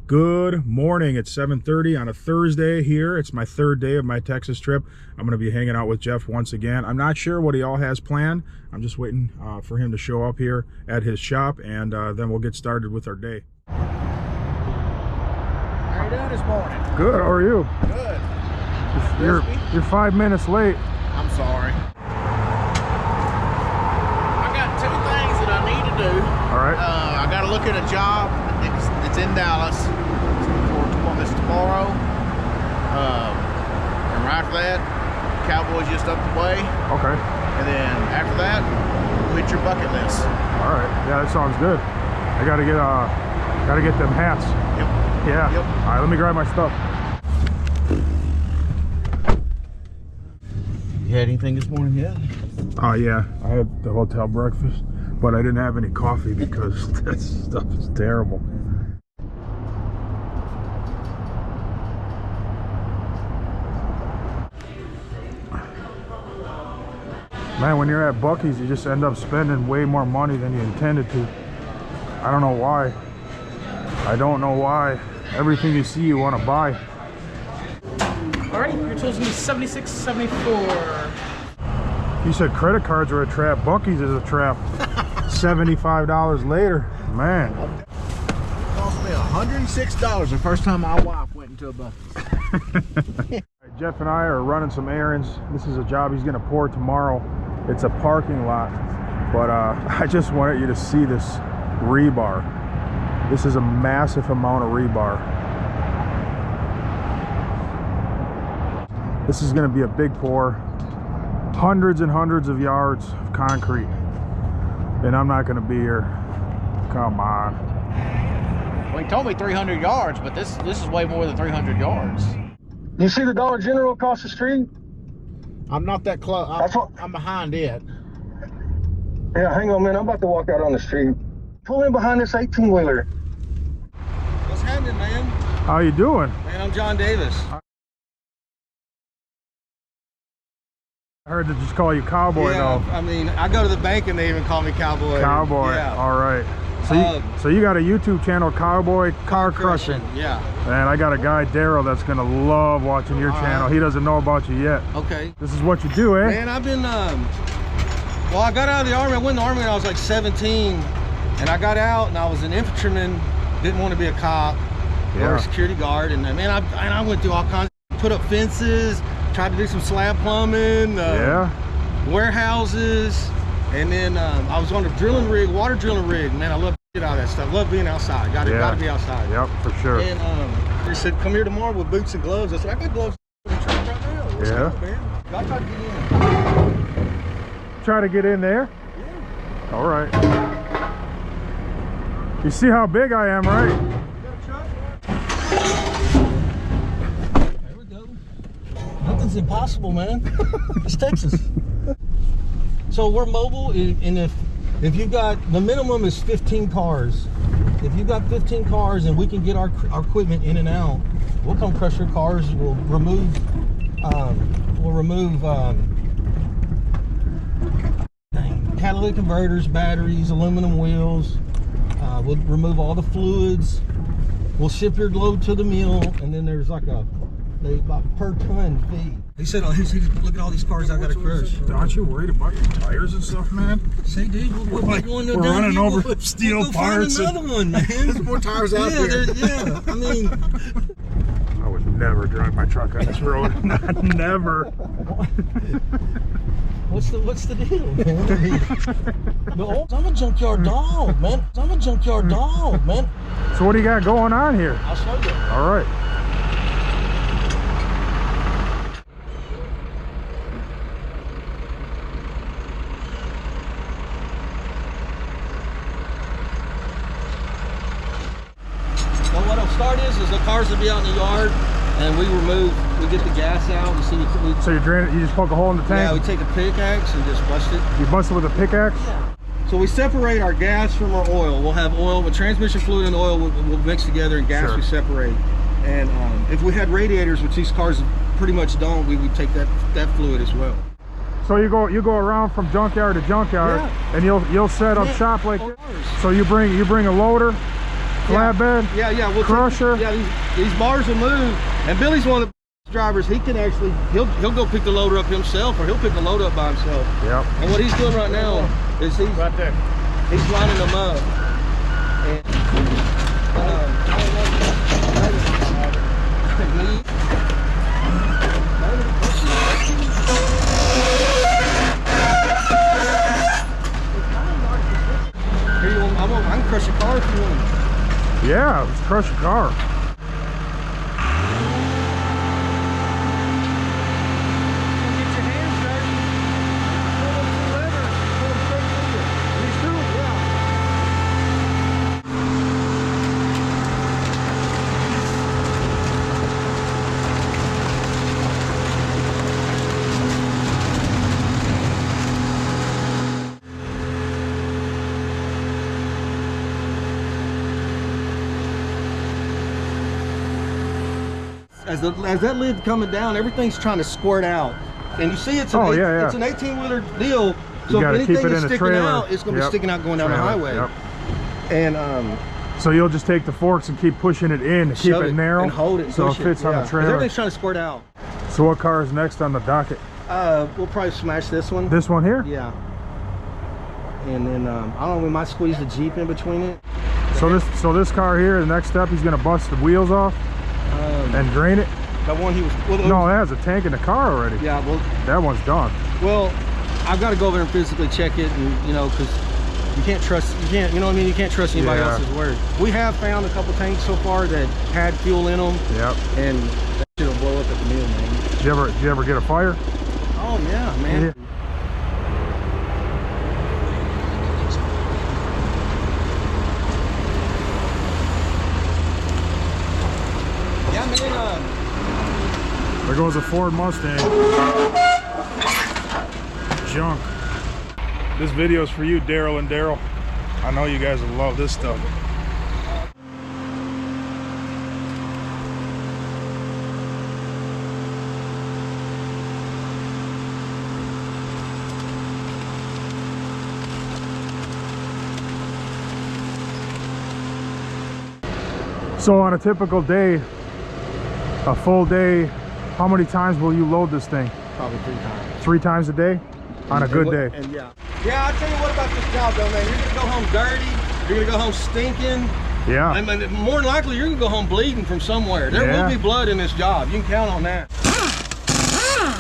Good morning. It's 7:30 on a Thursday here. It's my third day of my Texas trip. I'm going to be hanging out with Jeff once again. I'm not sure what he all has planned. I'm just waiting for him to show up here at his shop, and then we'll get started with our day. How you doing this morning? Good. How are you? Good. You're 5 minutes late. I'm sorry. I got two things that I need to do. All right. I got to look at a job. It's in Dallas. It's tomorrow. And right after that, Cowboy's just up the way. Okay. And then after that, we'll hit your bucket list. All right. Yeah, that sounds good. I gotta get them hats. Yep. Yeah. Yep. All right. Let me grab my stuff. You had anything this morning yet? Oh yeah, I had the hotel breakfast, but I didn't have any coffee because that stuff is terrible. Man, when you're at Buc-ee's, you just end up spending way more money than you intended to. I don't know why. I don't know why. Everything you see, you want to buy. Alright, your total's gonna be $76.74. You said credit cards are a trap. Buc-ee's is a trap. $75 later. Man. It cost me $106 the first time my wife went into a Buc-ee's. Jeff and I are running some errands. This is a job he's gonna pour tomorrow. It's a parking lot, but I just wanted you to see this rebar. This is a massive amount of rebar. This is gonna be a big pour. Hundreds and hundreds of yards of concrete. And I'm not gonna be here. Come on. Well, he told me 300 yards, but this is way more than 300 yards. You see the Dollar General across the street? I'm not that close. I'm behind it. Yeah, hang on, man. I'm about to walk out on the street. Pull in behind this 18-wheeler. What's happening, man? How you doing? Man, I'm John Davis. I heard they just call you Cowboy Yeah, though. I mean, I go to the bank and they even call me Cowboy. Cowboy. Yeah. All right. So you got a YouTube channel, Cowboy Car Crushing. Yeah. And I got a guy, Daryl, that's gonna love watching your channel. He doesn't know about you yet. Okay. This is what you do, eh? Man, I've been, well, I got out of the Army. I went in the Army when I was like 17. And I got out and I was an infantryman. Didn't want to be a cop or a security guard. And man, I went through all kinds of, put up fences, tried to do some slab plumbing, warehouses. And then I was on a drilling rig, water drilling rig. Man, I love shit out of that stuff. Love being outside. Gotta be outside. Yep, for sure. And they said, come here tomorrow with boots and gloves. I said, I got gloves in the truck right now. What's up, man? I tried to get in. Try to get in there? Yeah. All right. You see how big I am, right? There we go. Nothing's impossible, man. It's Texas. So we're mobile, and if you've got, the minimum is 15 cars. If you've got 15 cars and we can get our equipment in and out, we'll come crush your cars. We'll remove catalytic converters, batteries, aluminum wheels. We'll remove all the fluids. We'll ship your load to the mill, and then there's like a per ton fee. He said, "Oh, look at all these cars I got to crush." Aren't you worried about your tires and stuff, man? See, dude, we're running over steel parts. Find another one, man. There's more tires out there. Yeah, I mean, I would never drive my truck on this road. Never. what's the deal, man? No, I'm a junkyard dog, man. I'm a junkyard dog, man. So what do you got going on here? I'll show you. All right. Start is the cars will be out in the yard, and we get the gas out. So you drain it, you just poke a hole in the tank? Yeah, we take a pickaxe and just bust it. You bust it with a pickaxe? Yeah. So we separate our gas from our oil. We'll have oil with transmission fluid and oil we'll mix together, and gas we separate. And if we had radiators, which these cars pretty much don't, we would take that fluid as well. So you go around from junkyard to junkyard, and you'll set up shop like this. So you bring a loader, flatbed. Yeah. We'll crusher. These bars will move. And Billy's one of the drivers. He can actually, he'll go pick the loader up himself, or he'll pick the load up by himself. Yep. And what he's doing right now is he's Right there. He's lining them up. And, I can crush a car if you want. Yeah, let's crush a car. Get your hands dirty. Pull them two levers. Pull them straight through you. These two, yeah. As that lid coming down, everything's trying to squirt out, and you see it's an it's an 18-wheeler deal. So if anything is sticking out, it's going to be sticking out going down the highway. Yep. And so you'll just take the forks and keep pushing it in to keep it narrow and hold it, so it fits on the trailer. Everything's trying to squirt out. So what car is next on the docket? We'll probably smash this one. This one here? Yeah. And then I don't know, we might squeeze the Jeep in between it. So this car here, the next step, he's going to bust the wheels off and drain it. That one he was. Well, no, that has a tank in the car already. Yeah, well, that one's done. Well, I've got to go over there and physically check it, and because you can't trust, you know what I mean? You can't trust anybody else's word. We have found a couple tanks so far that had fuel in them. Yep. And that shit'll blow up at the mill, man. Did you ever get a fire? Oh yeah, man. Yeah. There goes a Ford Mustang. Junk. This video is for you, Daryl and Daryl. I know you guys will love this stuff. So on a typical day, a full day, how many times will you load this thing? Probably 3 times. 3 times a day? On a good day? And yeah, I'll tell you what about this job though, man. You're gonna go home dirty. You're gonna go home stinking. Yeah. I mean, more than likely, you're gonna go home bleeding from somewhere. There will be blood in this job. You can count on that.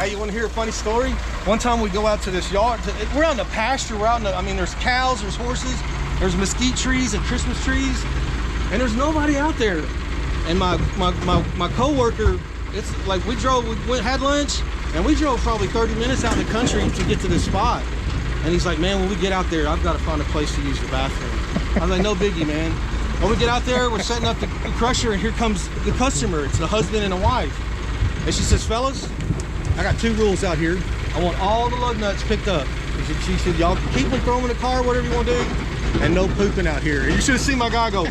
Hey, you want to hear a funny story? One time we go out to this yard. We're out in the pasture. We're out in the, I mean, there's cows, there's horses, there's mesquite trees and Christmas trees, and there's nobody out there. And my coworker, it's like we had lunch, and we drove probably 30 minutes out in the country to get to this spot. And he's like, man, when we get out there, I've got to find a place to use the bathroom. I was like, no biggie, man. When we get out there, we're setting up the crusher, and here comes the customer. It's the husband and the wife. And she says, fellas, I got 2 rules out here. I want all the lug nuts picked up. She said, y'all keep them, throw them in the car, whatever you want to do, and no pooping out here. And you should have seen my guy go.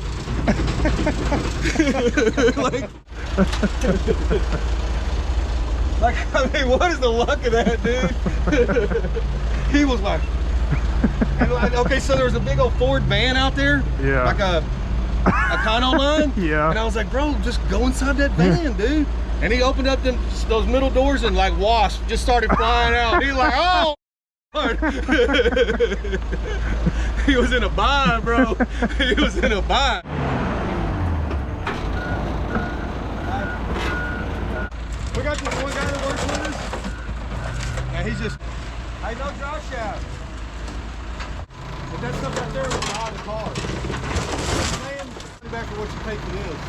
like, I mean, what is the luck of that, dude? He was like, okay, so there was a big old Ford van out there, like a Econo line. Yeah. And I was like, bro, just go inside that van, dude. And he opened up those middle doors, and like wasps just started flying out. He's like, oh. He was in a bind, bro. He was in a bind. We got this one guy that works with us, and he's just, hey, no dry shaft. But that stuff out there was behind the car. Man, back for what you pay for this.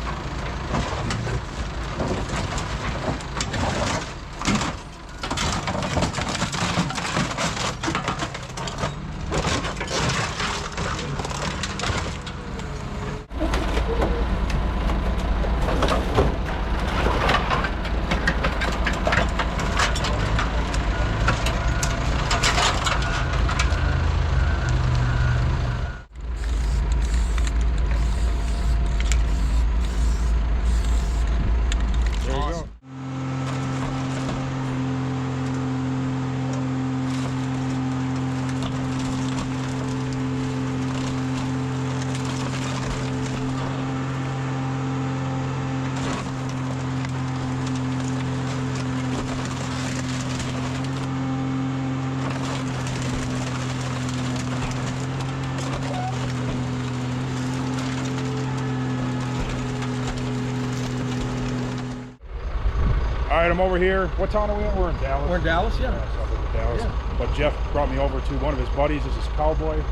All right, I'm over here. What town are we in? We're in Dallas. We're in Dallas, yeah. Suburb of Dallas. Yeah. But Jeff brought me over to one of his buddies. This is Cowboy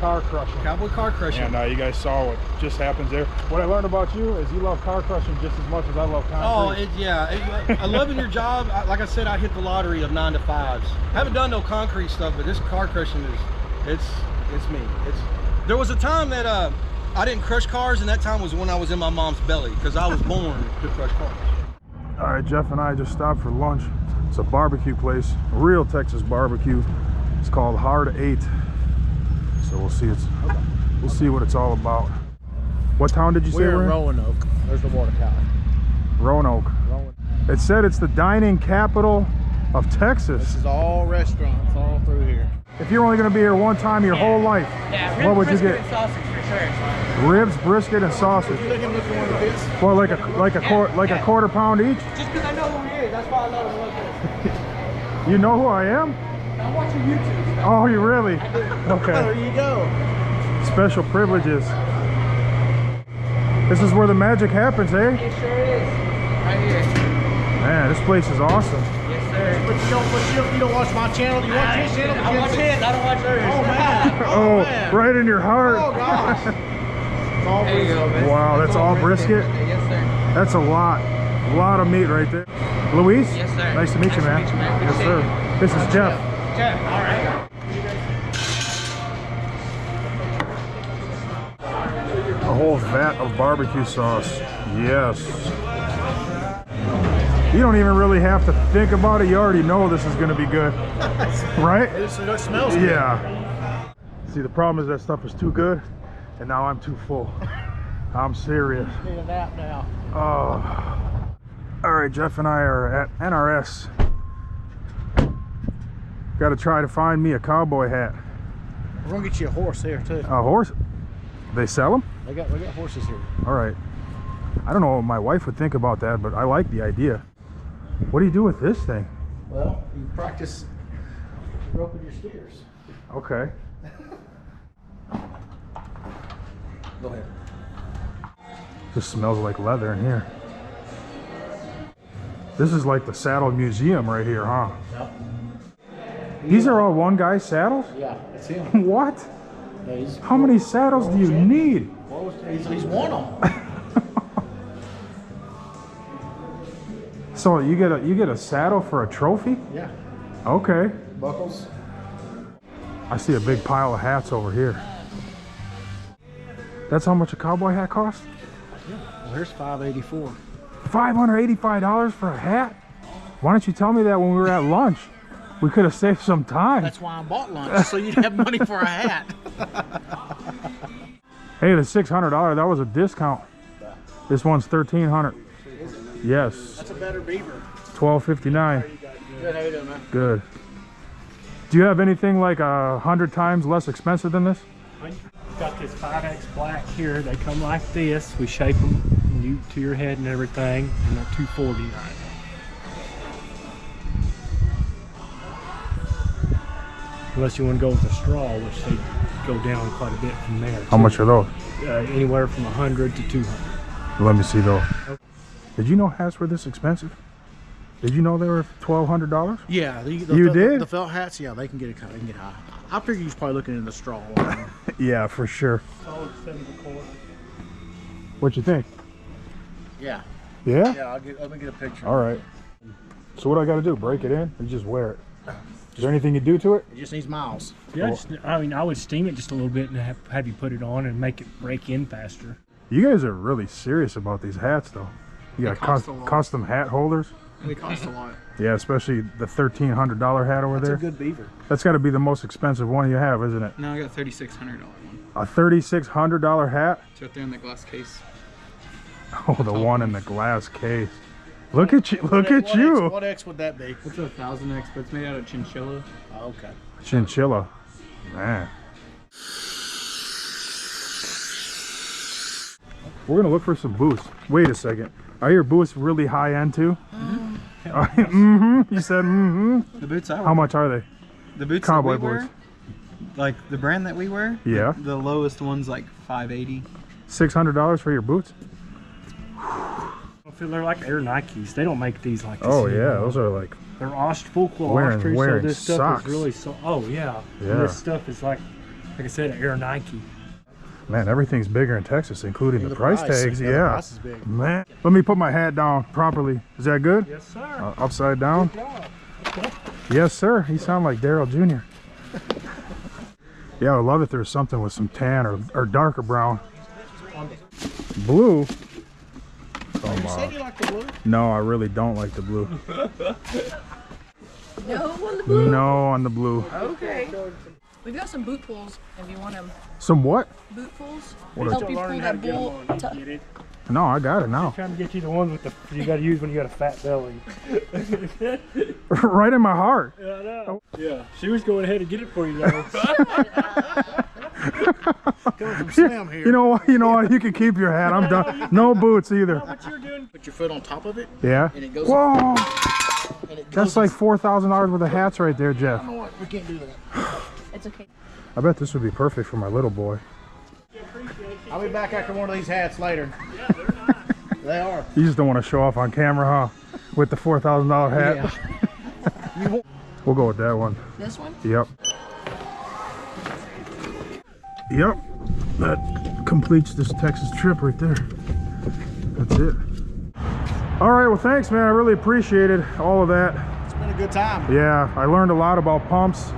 Car Crushing. Cowboy Car Crushing. And you guys saw what just happens there. What I learned about you is you love car crushing just as much as I love concrete. Oh, I loving your job. Like I said, I hit the lottery of 9 to 5s. I haven't done no concrete stuff, but this car crushing is, it's me. There was a time that I didn't crush cars, and that time was when I was in my mom's belly, because I was born to crush cars. All right, Jeff and I just stopped for lunch. It's a barbecue place, a real Texas barbecue. It's called Hard 8. So we'll see. We'll see what it's all about. What town did you say We're we're in in? Roanoke. There's the water tower. Roanoke. It said it's the dining capital of Texas. This is all restaurants all through here. If you're only going to be here one time your whole life, Yeah, what would you brisket get? and sausage for sure. Ribs, brisket, and sausage. You looking for one of these? Well, like a quarter pound each. Just because I know who he is, that's why I let him look this. You know who I am? I'm watching YouTube stuff. Oh, you really? Okay. There you go. Special privileges. This is where the magic happens, eh? It sure is. Right here. Man, this place is awesome. Yes, sir. But you don't watch my channel. You watch his channel? I watch his, I don't watch hers. Oh man. Oh, man. right in your heart. Oh gosh. There you go, man. Wow, that's all brisket? Yes, sir. That's a lot of meat right there. Luis? Yes, sir. Nice to meet you, man. Good Yes, to see sir. you. This is Jeff. Jeff, all right. A whole vat of barbecue sauce. Yes. You don't even really have to think about it. You already know this is going to be good. Right? It smells good. Yeah. See, the problem is that stuff is too good, and now I'm too full. I'm serious. Need a nap now. Oh. All right, Jeff and I are at NRS. Got to try to find me a cowboy hat. We're gonna get you a horse here too. A horse? They sell them? We got horses here. All right. I don't know what my wife would think about that, but I like the idea. What do you do with this thing? Well, you practice roping your steers. Okay. Go ahead. This smells like leather in here. This is like the saddle museum right here, huh? Yep. These are all one guy's saddles? Yeah, it's him. What? Yeah, he's, How many saddles do you need? he's one of them. So you get a saddle for a trophy? Yeah. Okay. Buckles. I see a big pile of hats over here. That's how much a cowboy hat costs? Yeah. Well, here's $584. $585 for a hat? Why don't you tell me that when we were at lunch? We could have saved some time. That's why I bought lunch, so you'd have money for a hat. Hey, the $600, that was a discount. This one's $1,300. Yes. That's a better beaver. $12.59. Good, how you doing, man? Good. Do you have anything like 100 times less expensive than this? Got this 5X black here. They come like this. We shape them to your head and everything, and they're $249. Unless you want to go with a straw, which they go down quite a bit from there. How much are those? Anywhere from 100 to 200. Let me see those. Did you know hats were this expensive? Did you know they were $1,200? Yeah, You did? The felt hats, yeah, they can get high. I figure you're probably looking in the straw. Yeah, for sure. Solid 7.25. What you think? Yeah. Yeah? Yeah, let me get a picture. All right. So what do I got to do? Break it in and just wear it? Is there anything you do to it? It just needs miles. Yeah, I mean, I would steam it just a little bit and have you put it on and make it break in faster. You guys are really serious about these hats, though. You got custom hat holders. They cost a lot. Yeah, especially the $1,300 hat over That's there. a good beaver. That's got to be the most expensive one you have, isn't it? No, I got a $3,600 one. A $3,600 hat? It's right there in the glass case. Oh, the one in the glass case. Look at you! Look at you! What X would that be? It's a 1000X, but it's made out of chinchilla. Oh, okay. Chinchilla, man. We're gonna look for some boots. Wait a second. Are your boots really high end too? Mm-hmm. You said mm-hmm. The boots I wear. How much are they? The boots Cowboy that we wear, boots. like the brand that we wear. Yeah. The lowest one's like $580. $600 for your boots? feel they're like Air Nikes. They don't make these like this. Oh anymore. yeah, those are like They're full cool Wearing- Austria, so wearing this stuff socks. is really so. Oh yeah. Yeah. And this stuff is like I said, Air Nike. man, everything's bigger in Texas, including the price tags. The Yeah, price is big. man. Let me put my hat down properly. Is that good? Yes, sir. Upside down. Yes, sir. You sound like Daryl Jr. Yeah, I would love if there was something with some tan or darker brown. Blue? You said you like the blue? No, I really don't like the blue. No on the blue? No on the blue. Okay. We've got some boot pulls if you want them. Some what? Boot pulls. What Help Still you pull learning how to that get them bull. on. Get it? No, I got it now. Trying to get you the ones with the you got to use when you got a fat belly. Right in my heart. Yeah, I know. Yeah, she was going ahead to get it for you though. Coming from Slim here. You know what? You can keep your hat. I'm done. No boots either. What you're doing? Put your foot on top of it, Yeah. and it goes. Whoa! And it That's goes. like $4,000 worth of hats right there, Jeff. You know what? We can't do that. It's okay. I bet this would be perfect for my little boy. I'll be back after one of these hats later. They are. You just don't want to show off on camera, huh? With the $4,000 hat. Yeah. You won't. We'll go with that one. This one? Yep. Yep. That completes this Texas trip right there. That's it. All right, well, thanks, man. I really appreciated all of that. It's been a good time. Yeah, I learned a lot about pumps.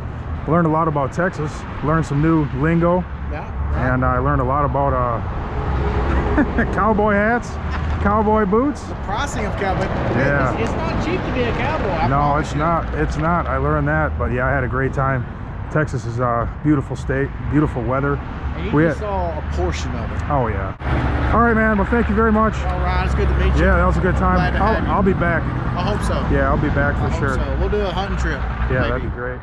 Learned a lot about Texas. Learned some new lingo. Yeah. And I learned a lot about cowboy hats, cowboy boots. The pricing of cowboy. Yeah. It's not cheap to be a cowboy. I No, promise it's you. not. It's not. I learned that. But yeah, I had a great time. Texas is a beautiful state, beautiful weather. And We you had- just saw a portion of it. Oh yeah. All right, man. Well, thank you very much. All right, it's good to meet you. Yeah, that was a good time. Glad to have you. I'll be back. I hope so. Yeah, I'll be back I for hope sure. so. We'll do a hunting trip. Yeah, maybe. that'd be great.